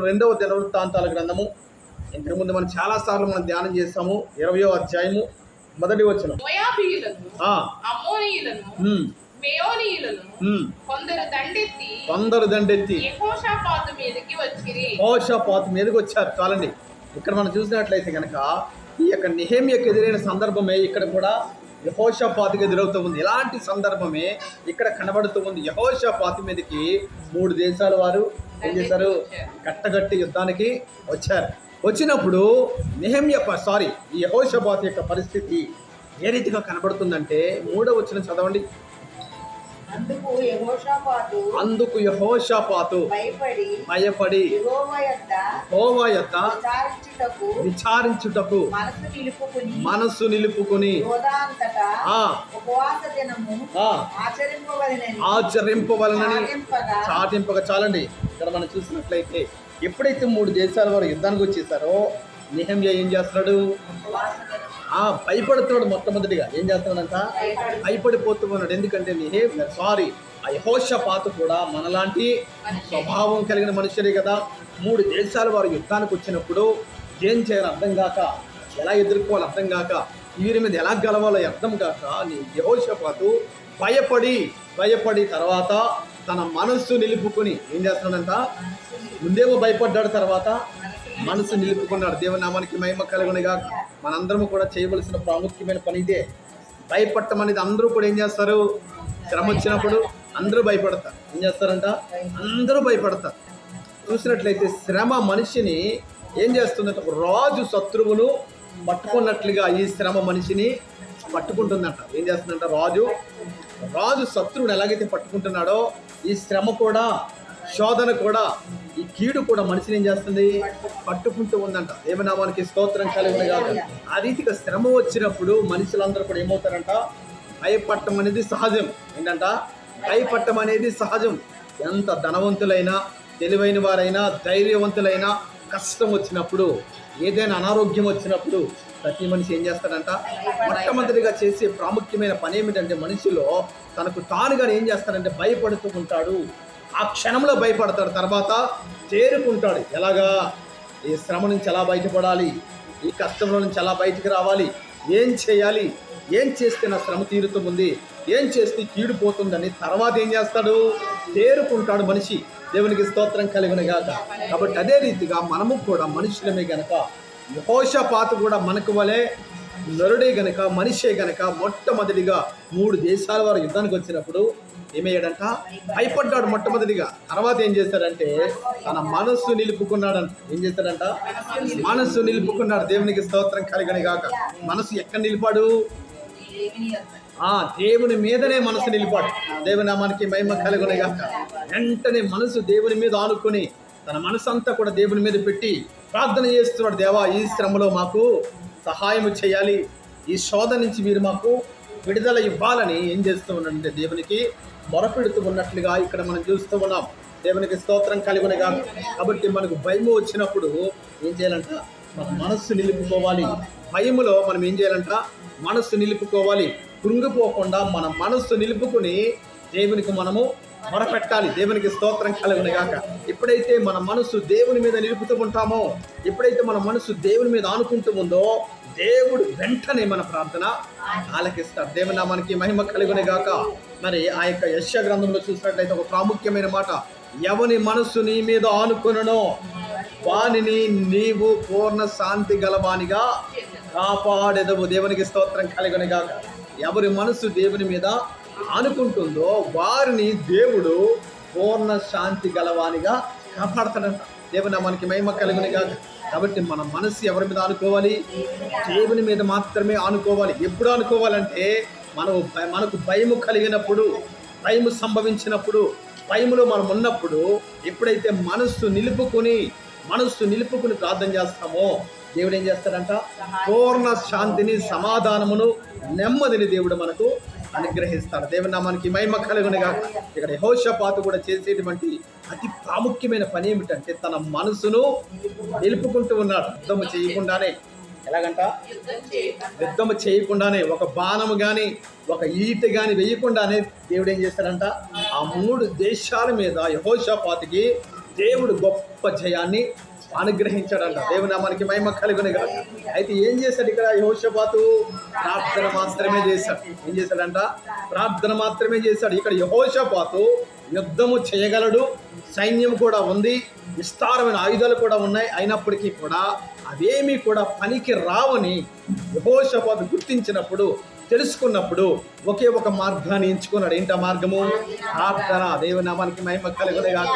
రెండవ దినవృత్తాంతాల గ్రంథము. ఇంతకు ముందు మనం చాలా సార్లు మనం ధ్యానం చేస్తాము. 20వ అధ్యాయము మొదటి వచనం. కొందరు దండెత్తి యెహోషాపాతు మీదకి వచ్చారు. చాలండి, ఇక్కడ మనం చూసినట్లయితే కనుక ఈ యొక్క నెహెమ్యాకు ఎదురైన సందర్భమే ఇక్కడ కూడా యెహోషాపాతుకి ఎదురవుతూ ఉంది. ఇలాంటి సందర్భమే ఇక్కడ కనబడుతూ ఉంది. యెహోషాపాతు మీదకి 3 దేశాల వారు ఏం చేశారు? కట్టగట్టి యుద్ధానికి వచ్చారు. వచ్చినప్పుడు ఈ యెహోషాపాతు యొక్క పరిస్థితి ఏ రీతిగా కనబడుతుందంటే 3వ వచనం చదవండి. అందుకు యెహోషాపాతు భయపడి యెహోవా యొద్ద విచారించుటకు మనసు నిలుపుకొని ఆచరింపవలనని చాటింపగా. చాలండి, ఇక్కడ మనం చూసినట్లయితే ఎప్పుడైతే 3 దేశాల వారు యుద్ధానికి వచ్చేసారో నెహెమ్యా ఏం చేస్తున్నాడు? భయపడుతున్నాడు. మొట్టమొదటిగా ఏం చేస్తున్నాడంట? భయపడిపోతున్నాడు. ఎందుకంటే ఆ యెహోషాపాతు కూడా మనలాంటి స్వభావం కలిగిన మనుషులే కదా. 3 దేశాల వారు యుద్ధానికి వచ్చినప్పుడు ఏం చేయాలో అర్థం కాక, ఎలా ఎదుర్కోవాలో అర్థం కాక, వీరి మీద ఎలా గెలవాలో అర్థం కాక యెహోషాపాతు భయపడి తర్వాత తన మనస్సు నిలుపుకొని ఏం చేస్తున్నాడంట? ముందేమో భయపడ్డాడు, తర్వాత మనసు నిలుపుకున్నాడు. దేవుని నామానికి మహిమ కలుగునుగా. మనందరము కూడా చేయవలసిన ప్రాముఖ్యమైన పని ఇదే. భయపడటం అనేది అందరూ కూడా ఏం చేస్తారు? శ్రమ వచ్చినప్పుడు అందరూ భయపడతారు. ఏం చేస్తారంట? అందరూ భయపడతారు. చూసినట్లయితే శ్రమ మనిషిని ఏం చేస్తుందంటే ఒక రాజు శత్రువును పట్టుకున్నట్లుగా ఈ శ్రమ మనిషిని పట్టుకుంటుందంట. ఏం చేస్తుందంట? రాజు శత్రువుని ఎలాగైతే పట్టుకుంటున్నాడో ఈ శ్రమ కూడా, శోధన కూడా, ఈ కీడు కూడా మనిషిని ఏం చేస్తుంది? పట్టుకుంటూ ఉందంట. దేవనామానికి స్తోత్రం కలుగును గాక. ఆ రీతిగా శ్రమ వచ్చినప్పుడు మనుషులందరూ కూడా ఏమవుతారంట? భయపడటం అనేది సహజం. ఏంటంట? భయపడటం అనేది సహజం. ఎంత ధనవంతులైనా, తెలివైన వారైనా, ధైర్యవంతులైనా కష్టం వచ్చినప్పుడు, ఏదైనా అనారోగ్యం వచ్చినప్పుడు ప్రతి మనిషి ఏం చేస్తాడంట? మొట్టమొదటిగా చేసే ప్రాముఖ్యమైన పని ఏమిటంటే మనిషిలో తనకు తానుగా ఏం చేస్తాడంటే భయపడుతూ ఉంటాడు. ఆ క్షణంలో భయపడతాడు, తర్వాత చేరుకుంటాడు. ఎలాగా? ఈ శ్రమ నుంచి ఎలా బయటపడాలి, ఈ కష్టంలో నుంచి ఎలా బయటికి రావాలి, ఏం చేయాలి, ఏం చేస్తే నా శ్రమ తీరుతుంది, ఏం చేస్తే కీడిపోతుందని తర్వాత ఏం చేస్తాడు? చేరుకుంటాడు మనిషి. దేవునికి స్తోత్రం కలుగును గాక. కాబట్టి అదే రీతిగా మనము కూడా మనుషులమే గనక, యెహోషాపాతు కూడా మనకు వలె నరుడే గనక, మనిషే గనక మొట్టమొదటిగా 3 దేశాల వారు యుద్ధానికి వచ్చినప్పుడు ఏమయ్యాడంట? భయపడ్డాడు మొట్టమొదటిగా. తర్వాత ఏం చేశాడంటే తన మనస్సు నిలుపుకున్నాడంట. ఏం చేశాడంట? మనస్సు నిలుపుకున్నాడు. దేవునికి స్తోత్రం కలుగును గాక. మనసు ఎక్కడ నిలిపాడు? దేవుని మీదనే మనసు నిలిపాడు. దేవుని నామానికి మహిమ కలుగును గాక. వెంటనే మనసు దేవుని మీద ఆనుకొని తన మనసు అంతా కూడా దేవుని మీద పెట్టి ప్రార్థన చేస్తున్నాడు. దేవా, ఈ శ్రమలో మాకు సహాయం చేయాలి, ఈ శోధన నుంచి మీరు మాకు విడుదల ఇవ్వాలని ఏం చేస్తూ ఉన్నాడంటే దేవునికి మొరపెడుతూ ఉన్నట్లుగా ఇక్కడ మనం చూస్తూ ఉన్నాం. దేవునికి స్తోత్రం కలుగును గాక. కాబట్టి మనకు భయము వచ్చినప్పుడు ఏం చేయాలంట? మన మనస్సు నిలుపుకోవాలి. భయములో మనం ఏం చేయాలంట? మనస్సు నిలుపుకోవాలి. కృంగిపోకుండా మన మనస్సు నిలుపుకొని దేవునికి మనము మొరపెట్టాలి. దేవునికి స్తోత్రం కలుగును గాక. ఎప్పుడైతే మన మనసు దేవుని మీద నిలుపుతూ ఉంటామో, ఎప్పుడైతే మన మనసు దేవుని మీద ఆనుకుంటూ ఉందో దేవుడు వెంటనే మన ప్రార్థన ఆలకిస్తాడు. దేవుని నామానికి మహిమ కలుగును గాక. మరి ఆ యొక్క యెషయా గ్రంథంలో చూసినట్లయితే ఒక ప్రాముఖ్యమైన మాట, ఎవని మనస్సు నీ మీద ఆనుకొనునో వానిని నీవు పూర్ణ శాంతి గలవానిగా కాపాడెదవు. దేవునికి స్తోత్రం కలుగును గాక. ఎవరి మనసు దేవుని మీద అనుకుంటుందో వారిని దేవుడు పూర్ణ శాంతి గలవానిగా కాపాడతాడంట. దేవుని నామానికి మహిమ కలుగును గాక. కాబట్టి మన మనసు ఎవరి మీద ఆనుకోవాలి? దేవుని మీద మాత్రమే ఆనుకోవాలి. ఎప్పుడు ఆనుకోవాలంటే మనకు భయము కలిగినప్పుడు, భయము సంభవించినప్పుడు, భయములో మనం ఉన్నప్పుడు, ఎప్పుడైతే మనస్సు నిలుపుకొని ప్రార్థన చేస్తామో దేవుడు ఏం చేస్తాడంట? పూర్ణ శాంతిని, సమాధానమును, నెమ్మదిని దేవుడు మనకు అనుగ్రహిస్తాడు. దేవుని నామానికి మహిమ కలుగును గాక. ఇక్కడ యెహోషాపాతు కూడా చేసేటువంటి అతి ప్రాముఖ్యమైన పని ఏమిటంటే తన మనసును నిలుపుకుంటూ ఉన్నాడు. యుద్ధము చేయకుండానే. ఎలాగంట? యుద్ధము చేయకుండానే, ఒక బాణము కానీ ఒక ఈట కానీ వేయకుండానే దేవుడు ఏం చేస్తాడంట? ఆ 3 దేశాల మీద యెహోషాపాతుకి దేవుడు గొప్ప జయాన్ని అనుగ్రహించాడంట. దేవుని నామానికి మహిమ కలుగును గాక. అయితే ఏం చేశాడు ఇక్కడ యెహోషాపాతు? ప్రార్థన మాత్రమే చేశాడు. ఏం చేశాడంట? ప్రార్థన మాత్రమే చేశాడు. ఇక్కడ యెహోషాపాతు యుద్ధము చేయగలడు, సైన్యం కూడా ఉంది, విస్తారమైన ఆయుధాలు కూడా ఉన్నాయి. అయినప్పటికీ కూడా అవేమీ కూడా పనికి రావని యెహోషాపాతు గుర్తించినప్పుడు, తెలుసుకున్నప్పుడు ఒకే ఒక మార్గాన్ని ఎంచుకున్నాడు. ఏంటా మార్గము? ప్రార్థన. దేవుని నామానికి మహిమ కలుగును గాక.